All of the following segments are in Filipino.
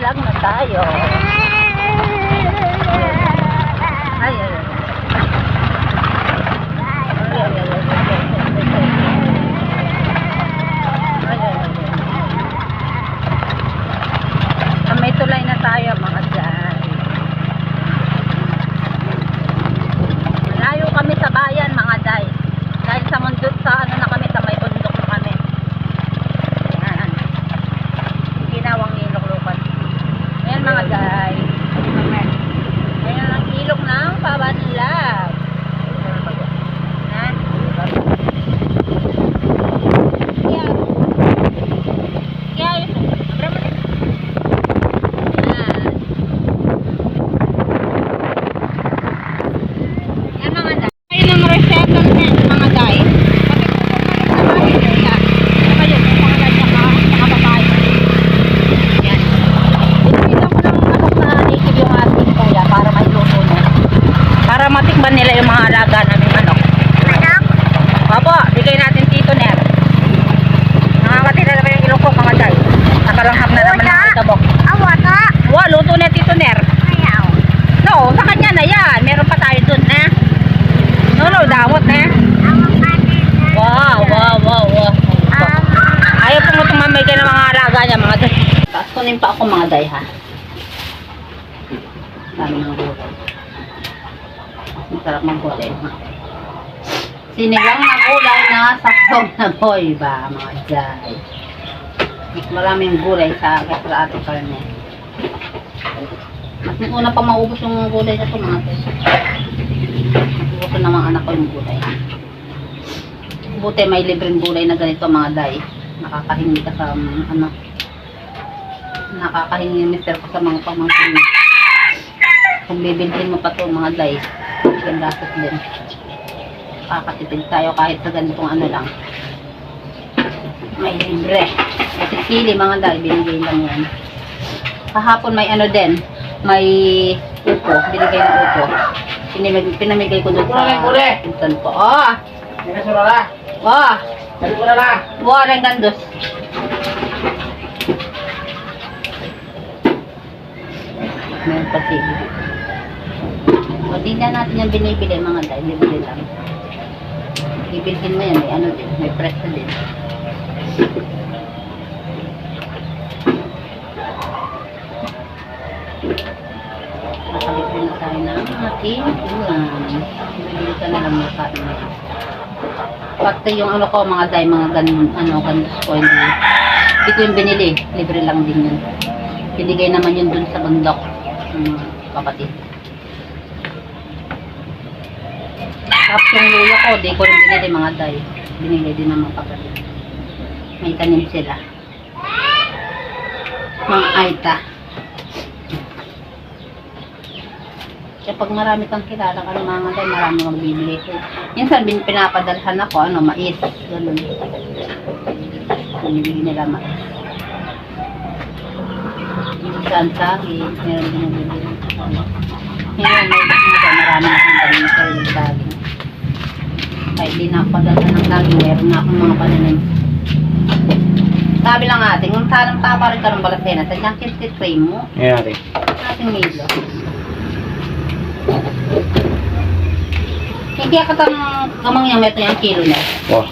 Vlog na tayo. Ay, ay, ay. May tulay na tayo mga dyan. Malayo kami sa bayan mga day. Dahil sa mundo sa ano na kami, sa may bundok na kami. Ayan. Ginawang ilog lupan. Ayan mga day. Ayan ang ilog ng Pabanlag. Ayan. Para matikman nila yung mga alaga namin manok. Opo, bigay natin Tito Ner. Nakakatira naman yung ilong ko mga day. Nakalanghap na naman ng itabok. Awata. Wow, luto na Tito Ner. Ayaw. No, sa kanya na yan. Meron pa tayo dun na. No, damot na. Wow. Ayaw pong tumamay kayo ng mga alaga niya mga day. Taas kunin pa ako mga day ha. Dami ng gulay. Masarap mag-gulay. Sinigang na gulay na saktong na boy ba mga day. Mas maraming gulay sa ate karne. Mas una pa maubos yung gulay na ito mga day. Gusto na mga anak ko yung gulay. Buti may libreng gulay na ganito mga day. Nakakahingi ka sa ano. Nakakahingi yung mister ko sa mga pamangkin. Kung bibilhin mo pa ito mga day, gandasot din. Kakatipid tayo kahit sa ganitong ano lang. May libre. Kasi sili mga day, binigay lang yan. Kahapon may ano din, may upo, binigay na upo. Pinamigay ko doon sa pinsan ko. Oh! Oh! Wow, rin gandos. Meron pa sili. O, di na natin yung binibili mga day, bibili lang. Bibilhin mo yan, may ano din, may preso din. Nakabili na tayo ng ating ulam. Bibili ka na lang mga kain na. Pati yung ano ko mga day, mga gandos ko, hindi ko yung binili, libre lang din yun. Binigay naman yun dun sa bundok, kapatid. Tapos yung luya ko, di ko rin binili mga day. Binigay din ng mga kapatid. May tanim sila. Mga aita. Kaya pag marami kang kilala ka ng mga day, marami magbibili ko. Minsan pinapadalhan ako, mais. Ganun. Binibili nila mais. Minsan saging, meron din yung bibili. Ngayon, marami akong tanim sa saging. Kahit di na ako padalhan ng saging, meron na akong mga pananim. Sabi lang ating, kung sanang tapa rin ka ng balasena, tadyang kiskit frame mo. Ayan rin. Ating milo. Hindi ka itong kamang yung meto yung kilo na. Wow.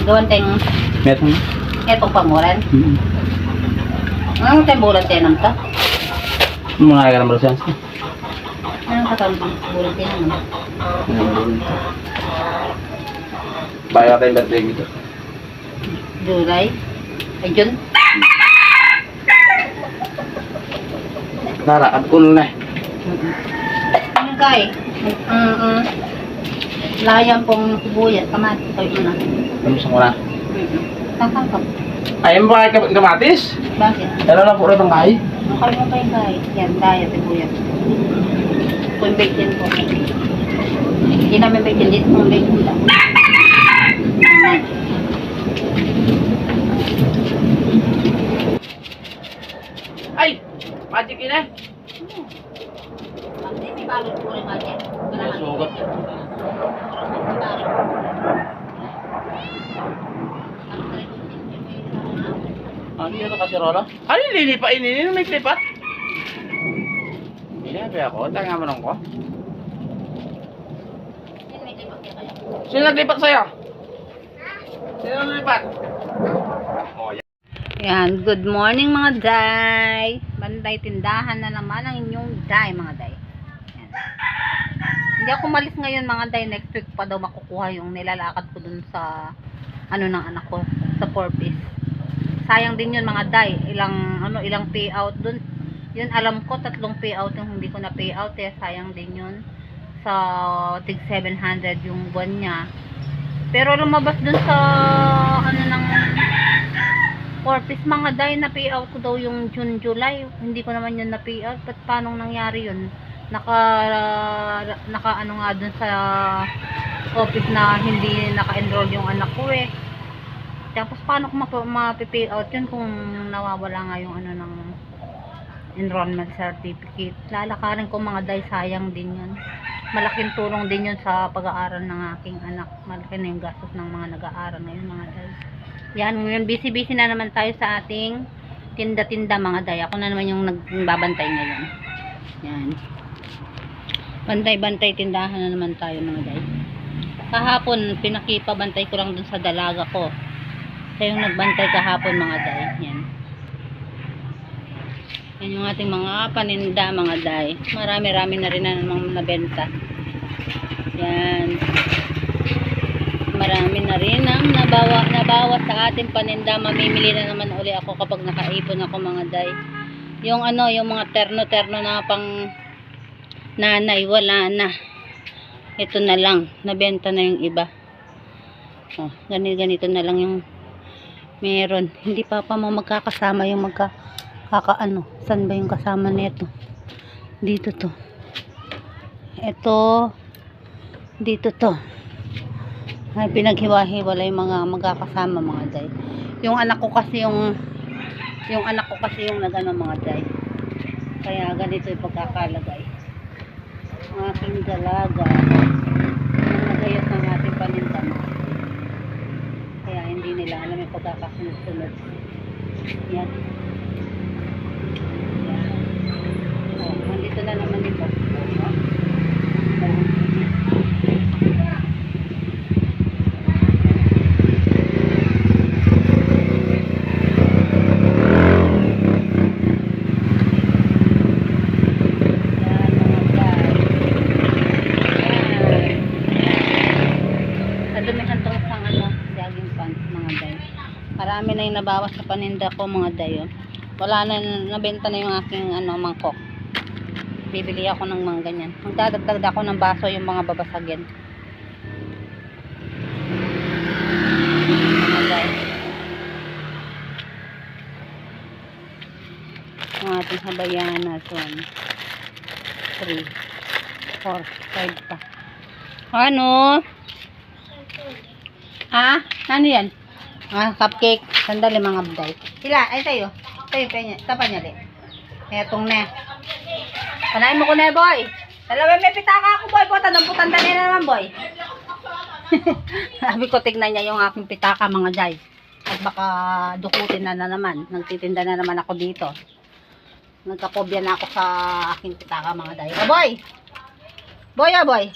Gawan tayong Meto na? etong pamuran. Anong tayong bulan tayo ng ta? Mga ka ng balasan. Anong katang bulan tayo naman? Bayo tayong birthday dito. July? Ay, June? Nara, cool na. Anong kay? Layang pong sibuyas, kamatis, tayo na. Kamusta mo na? Kakakap. Ayun ba kayo kamatis? Bakit? Ano na po rin ang kahay? Nakal mo pa yung kay? Yan, daya, sibuyas. Kung bacon po. Hindi namin bacon dito, kung bacon lang. Ay! Magic yun eh! Hindi, may balot po rin magic. Sugat. Ano yun kasi Rolo? Ano yung lilipa? Ininin may klipat? Sinabi ako, tanga mo ko. Sino naglipat sa'yo? Sino naglipat? Oh, yan. Yan, good morning mga day. Banday tindahan na naman ang inyong day mga day. Yan. Hindi ako malis ngayon mga day. Next week pa daw makukuha yung nilalakad ko dun sa ano ng anak ko sa 4-piece. Sayang din yun mga day. Ilang payout dun. Yun alam ko 3 payout yung hindi ko na payout eh. Sayang din yun. Sa tig 700 yung buwan niya. Pero lumabas dun sa ano ng 4-piece mga day na payout ko daw yung June, July. Hindi ko naman yun na payout. Ba't paano nangyari yun? Naka ano nga dun sa office na hindi naka-enroll yung anak ko eh. Tapos paano ko mapipayout yun kung nawawala nga yung ano ng enrollment certificate. Lalakarin ko mga day, sayang din yun. Malaking tulong din yun sa pag-aaral ng aking anak. Malaki na yung gastos ng mga nag-aaral ngayon mga day. Yan, ngayon busy-busy na naman tayo sa ating tinda-tinda mga day. Ako na naman yung nagbabantay ngayon. Yan. Bantay-bantay tindahan na naman tayo mga day. Kahapon, pinakipabantay ko lang dun sa dalaga ko. Siya yung nagbantay kahapon mga day. Yan. Yan yung ating mga paninda mga day. Marami-rami na rin na namang nabenta. Yan. Marami na rin ang nabawa sa ating paninda. Mamimili na naman uli ako kapag nakaipon ako mga day. Yung ano, yung mga terno-terno na pang nanay, wala na. Ito na lang. Nabenta na yung iba. Oh, ganito na lang yung meron. Hindi pa mo magkakasama yung kakaano. Saan ba yung kasama nito? Dito to. Ito. Dito to. Ay, pinaghiwa-hiwala yung mga magkakasama mga day. Yung anak ko kasi yung nagano mga day. Kaya ganito yung pagkakalagay. Ang aking dalaga. Ang nagayos ng ating paninda mga day. Kaya hindi nila alam yung pagkakasunod-sunod. Yan. Oh, nandito na naman ito. Nadumihan tong isang jogging pants mga day. Marami na yung nabawas sa paninda ko mga day. Oh. Wala na, nabenta na yung aking mangkok. Bibili ako ng mga ganyan. Magdadagdag ako ng baso yung mga babasagin. Mga day. Ang ating habayanas 1 3 4 5 pa. Ano? Ha? Ano yan? Cupcake. Sandali mga abday. Sila, ay tayo. Tayo, tapan niya li. Etong na. Panayin mo ko na, boy. Dalawa may pitaka ako, boy. Puta, namputan na naman, boy. Sabi ko, tignan niya yung aking pitaka, mga day. At baka dukutin na naman. Nagtitinda na naman ako dito. Nagkakobya na ako sa aking pitaka, mga day. Oh, boy! Boy, oh, boy!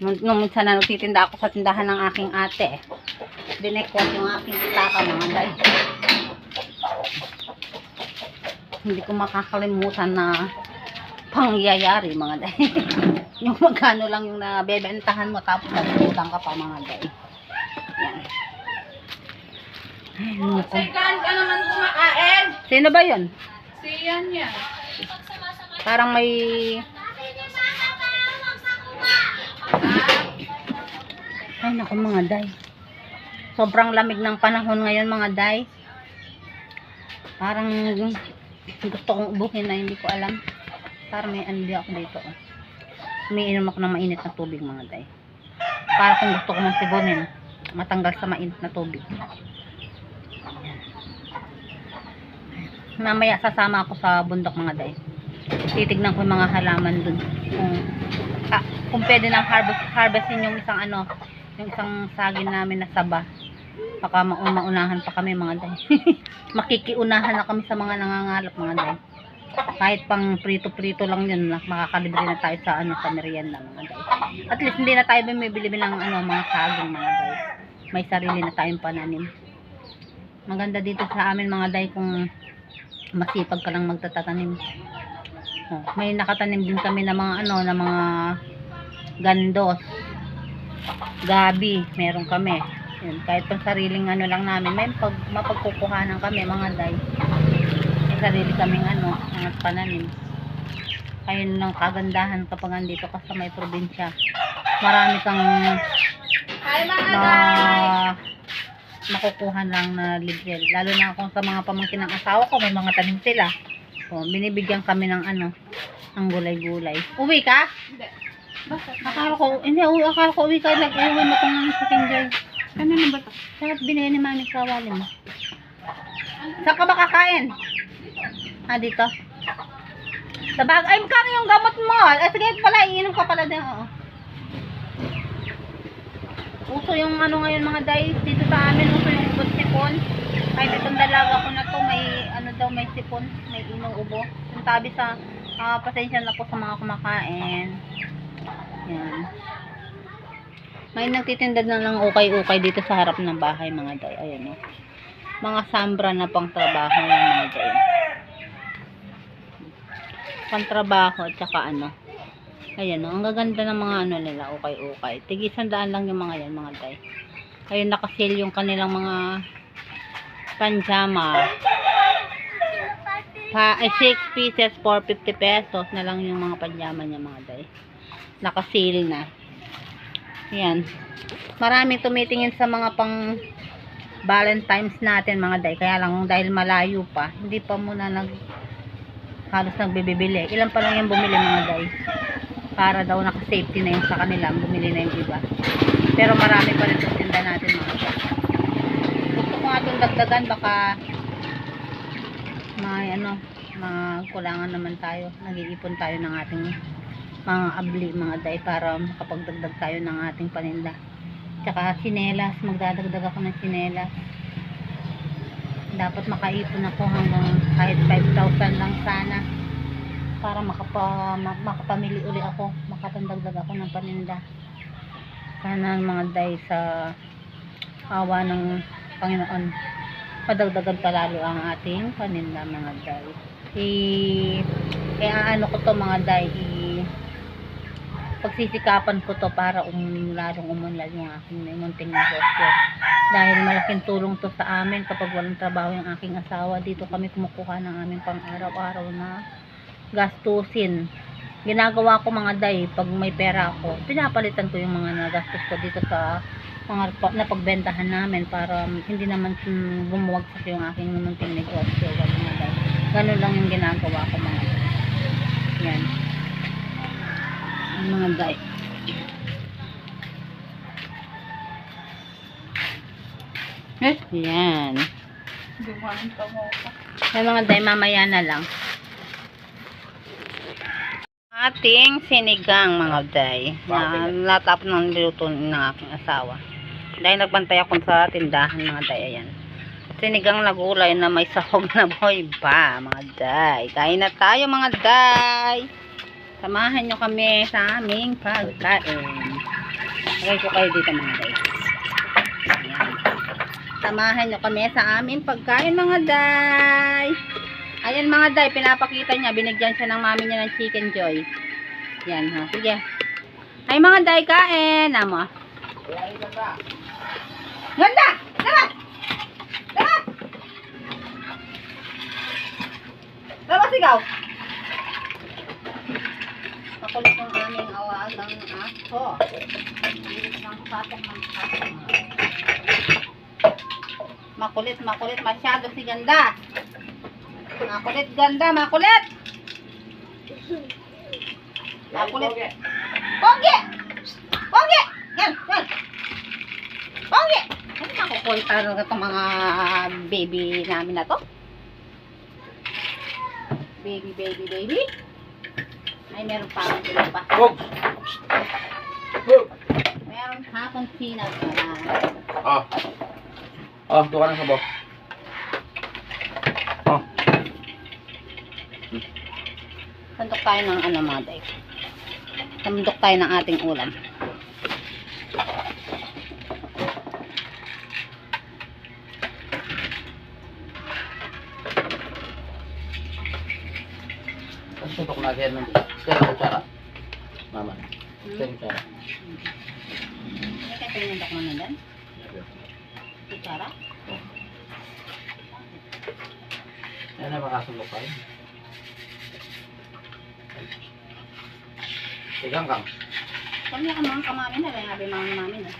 Nung minsan na nagtitinda ako sa tindahan ng aking ate, dinekwat yung aking pitaka mga day. Hindi ko makakalimutan na pangyayari mga day. Yung magkano lang yung nabebentahan mo tapos nagutang ka pa mga day. Yan. Ay, nuko. Saan ka naman kumakain? Sino ba yun? Si yan yan. Parang may... Ay, naku mga day. Sobrang lamig ng panahon ngayon mga day. Parang gusto kong ubuhin na hindi ko alam. Parang may andi ako dito. Umiinom ako ng mainit na tubig mga day. Para kung gusto ko magsibunin, matanggal sa mainit na tubig. Mamaya sasama ako sa bundok mga day. Titignan ko yung mga halaman dun. Kung pwede nang harvestin yung isang yung isang saging namin na saba. Baka maunahan pa kami mga day. Makikiunahan na kami sa mga nangangalap mga day. Kahit pang prito-prito lang yun, makakalibre na tayo sa ano, sa merienda mga day. At least hindi na tayo bumibili ng ano, mga saging mga day. May sarili na tayong pananim. Maganda dito sa amin mga day kung masipag ka lang magtatanim. Oh, may nakatanim din kami ng mga ano, ng mga gandos, gabi, meron kami. Yun, kahit pang sariling ano lang namin, may mapagkukuhanan kami mga day. May sarili kaming ano, mga pananim. Ayun lang kagandahan kapag andito ka sa may probinsya. Marami kang Hi mga day! makukuha lang na libre. Lalo na kung sa mga pamangkin ng asawa ko, may mga tanim sila. So, binibigyan kami ng ano, ng gulay-gulay. Uwi ka? Hindi. Akala ko uwi ka. Nag-uwi mo kung ng second joy. Ano na ba ito? Sarap binigay ni Mami Kawali mo. Saan ka ba kakain? Dito. Sa bag. Ay, magkano yung gamot mo? Sige pala, iinom ka pala din. Oo. Uso yung ano ngayon mga day, dito sa amin, uso yung ubod sipon. Kahit itong dalaga ko na to, may ano daw, may sipon, may inong ubo. Yung tabi sa, pasensya na po sa mga kumakain. Yan. May nagtitinda na lang ukay-ukay dito sa harap ng bahay mga day. Ayan o. Mga sambra na pang trabaho yung mga day. Pang trabaho at saka ano. Ayan o, ang gaganda ng mga ano nila, ukay-ukay. Tig-100 lang yung mga yan, mga day. Ayun, nakasil yung kanilang mga panjama. 6 pieces, 450 pesos na lang yung mga panjama niya, mga day. Nakasil na. Ayan. Maraming tumitingin sa mga pang Valentine's natin, mga day. Kaya lang, dahil malayo pa, hindi pa muna halos nagbibili. Ilan pa lang yung bumili, mga day. Para daw naka-safety na yung sa kanila, bumili na yung iba. Pero marami pa rin sa tinda natin mga day. Gusto ko nga itong dagdagan, baka may ano, kulangan naman tayo. Nag-iipon tayo ng ating mga abli mga day para makapagdagdag tayo ng ating paninda. Tsaka sinelas, magdadagdag ako ng sinelas. Dapat makaipon ako hanggang kahit 5,000 lang sana. Para makapamili uli ako, makatandagdag ako ng paninda. Sana mga day sa awa ng Panginoon, padagdagan palalo ang ating paninda mga day. Ano ko to mga day, pagsisikapan ko to para lalong umunlad yung aking munting negosyo. Dahil malaking tulong to sa amin kapag walang trabaho yung aking asawa. Dito kami kumukuha ng aming pang araw-araw na gastusin. Ginagawa ko mga day, pag may pera ako, pinapalitan ko yung mga nagastos ko dito sa mga napagbentahan namin para hindi naman bumuwagsak yung aking munting negosyo. Mga day. Ganun lang yung ginagawa ko mga day. Yan. Ang mga day. Yan. Dumaan pa mo pa. Yan mga day, mamaya na lang. Ating sinigang mga day. Natap ng luto ng aking asawa. Dahil nagbantay ako sa tindahan mga day. Ayan. Sinigang na gulay na may sahog na boy ba mga day. Kain na tayo mga day. Samahan nyo kami sa aming pagkain. Lagay ko kayo dito mga day. Ayan. Samahan nyo kami sa aming pagkain mga day. Ayan mga day, pinapakita niya, binigyan siya ng mami niya ng chicken joy. Yan ha, sige. Ay mga day, kain. Amo. Ganda! Tara! Tara! Tara, sigaw! Makulit yung aming awagang aso. Makulit ng pasok ng pasok. Makulit masyado si Ganda. Makulit Ganda, makulit. Makulit. Pogi! Pogi! Yan, yan. Pogi! Ano makukulit talaga itong mga baby namin na to? Baby. Ay, meron pa akong sila pa. Meron pa akong sinap. Oh, doon ka ng sabaw. Oh. Sandok tayo ng ano mga day. Sandok tayo ng ating ulam. Ang suntok na kaya ng kutsara. Mama. Kutsara. May kaya pinundok mo na din? Kutsara? Yan na makasundok tayo. Tigang kang. Kami ka mga kamami na. Kaya nga ba yung mga mami na.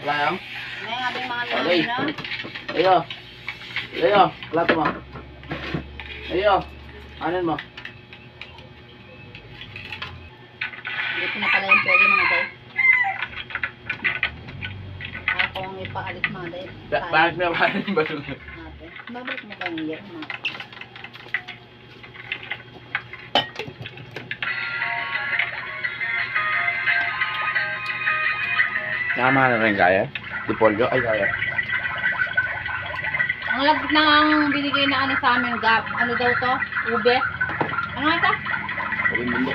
Wala yan? Kaya nga ba yung mga mami Okay. na. Ayo. Ayo. Plato mo. Ayo. Anin mo. Hindi ko na pala yung pwede mga day. Ako ang ipaalis mga day. Bakit may kain ba doon? Babalik mo kayo niya. Tama na rin kaya? Di polio? Ay kaya. Ang lagit na ang binigay na ano sa amin, gap. Ano daw to? Ube? Ano nga ito? Uwing mundo.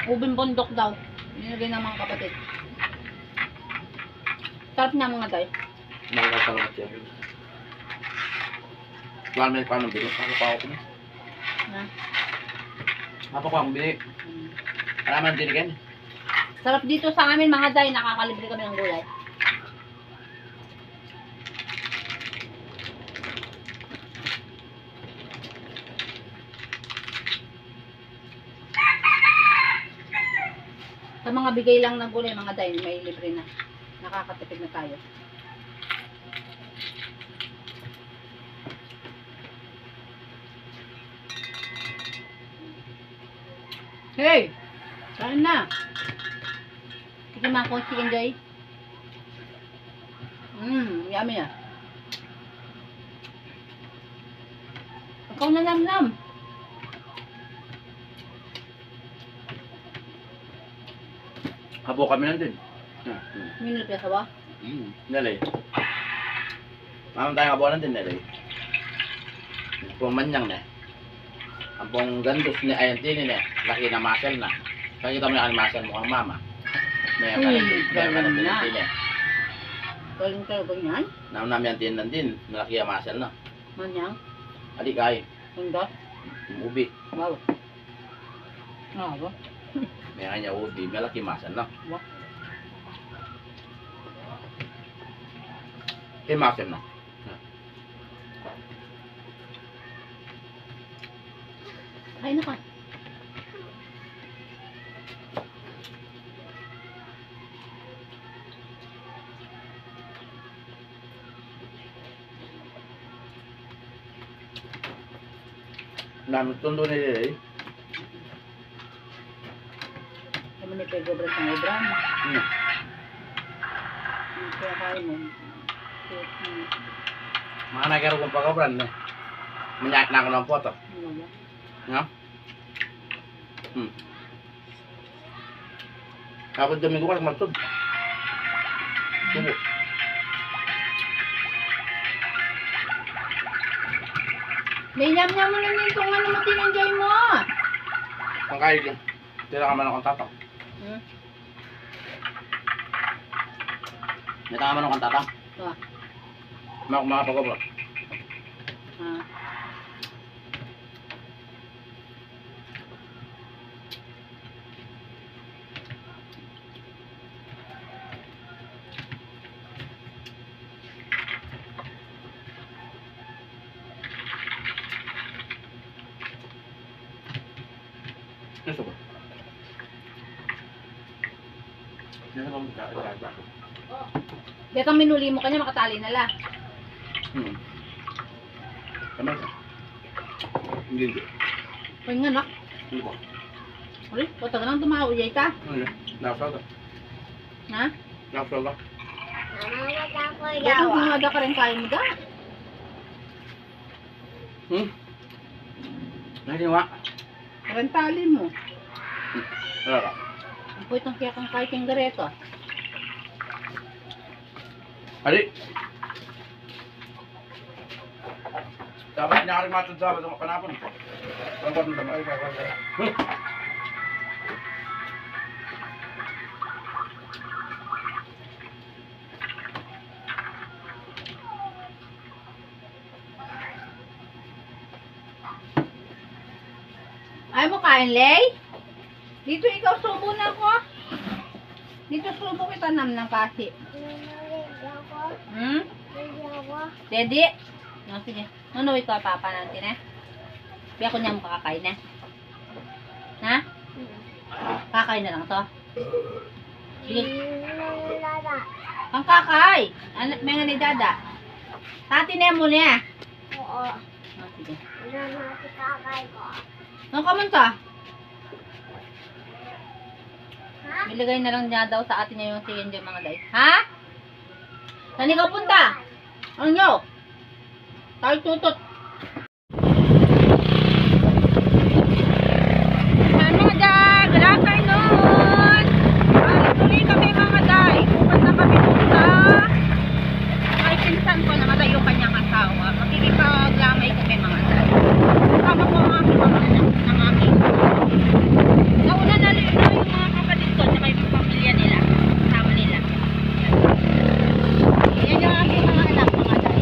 Ubing bundok daw. Binigay ng mga kapatid. Sarap niya mga day. Mga kasalat yan. Wala may paano bili. Ano pa ako niya? Ha? Apa ko ang bili? Alaman din again. Sarap dito sa amin mga day. Nakakalibre kami ng gulay. Sa mga bigay lang ng gulay mga day, may libre na. Nakakatipid na tayo. Hey! Kain na! Sige mga kong chicken joy. Yummy ah. Ikaw na nam-nam. Habo kami nandun. Minute ka ba? Nalay. Mamang tayo habo nandun nalay. Pong manyang na. Ang pong gandos ni Ayantini na. Laki na muscle na. Kakita mo yung muscle mo ang mama. May Uy, kanan din galing na. din eh. Galing talaga yan. Naam namin ang tinan din. Malaki ang muscle na. Manyang. Adi kay. Hindi. Ubi. Wow. Ah, ba? May kanya ubi. Malaki muscle na. Wow. May muscle na. Kain na ka. Namin tundo ni Lily. Kami ni Pedro Bras ng obra mo. Kaya kain mo. Mga nagkaroon kong pagkabran na. Manyak na ako ng poto. Ano ba? Nga? Kapag Domingo ka, magtod. Tubo. May nyam-nyam mo lang yung itong ano mo tinenjoy mo. Ang kayo dyan. Tira ka man akong tatak. May tanga man akong tatak. Ah. Mga pagkabran. Ah. Gusto ko. Yan ang magkakaroon. Dito ang minuli mo kanya makatali na la. Tama ka. Hindi. Pwede nga nak. Hindi ko. Ulit, pata ka lang tumawag ka. Ano? Nakasal ka. Ha? Nakasal ka. Dito kung ada ka rin kain mo da. Nagdiwa. Rentali mo. Wala ka. Ang puwit ng kaya kang kahit yung gareto. Ali. Dapat niya rin matod sa panapon. Panapon naman. Ay, Ayaw mo kain, Lay? Dito ikaw subo na ko. Dito subo kita ng kasi. Hmm? Ready? No, sige. Nunuwi ko papa natin eh. Biya ko niya mo kakakain eh. Ha? Kakain na lang to. Sige. Ang kakay. Ano, may nga ni dada. Tati na mo niya. Oo. Oh, sige. Ano na si kakay ko? Ano ka man ka? Ha? Bilagay na lang niya daw sa atin niya yung tingin dyan mga guys. Ha? Saan ikaw punta? Ano nyo? Tayo tutot. Yan mga day, good afternoon. Tuloy kami mga day. Pupunta kami dun sa may pinsan ko na matay yung kanyang asawa. Makikipaglamay kami mga day. Kasama ko ang aking mga anak ng aking. Nauna na yung mga kapatid ko at yung pamilya nila. Kasama nila. Yan yung aking mga anak mga day.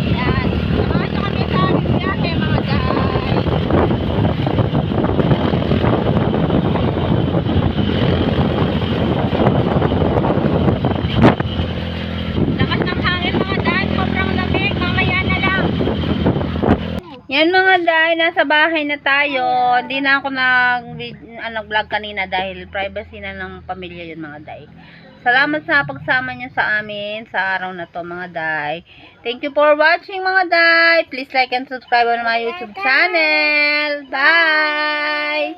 Yan. Samahan nyo kami sa aming biyahe mga day. Lakas ng hangin mga day. Sobrang lamig. Mamaya na lang. Yan mga day. Nasa bahay na tayo. Hindi na ako nag-vlog kanina dahil privacy na ng pamilya yun mga day. Salamat sa pagsama nyo sa amin sa araw na to mga day. Thank you for watching mga day. Please like and subscribe on my YouTube channel. Bye!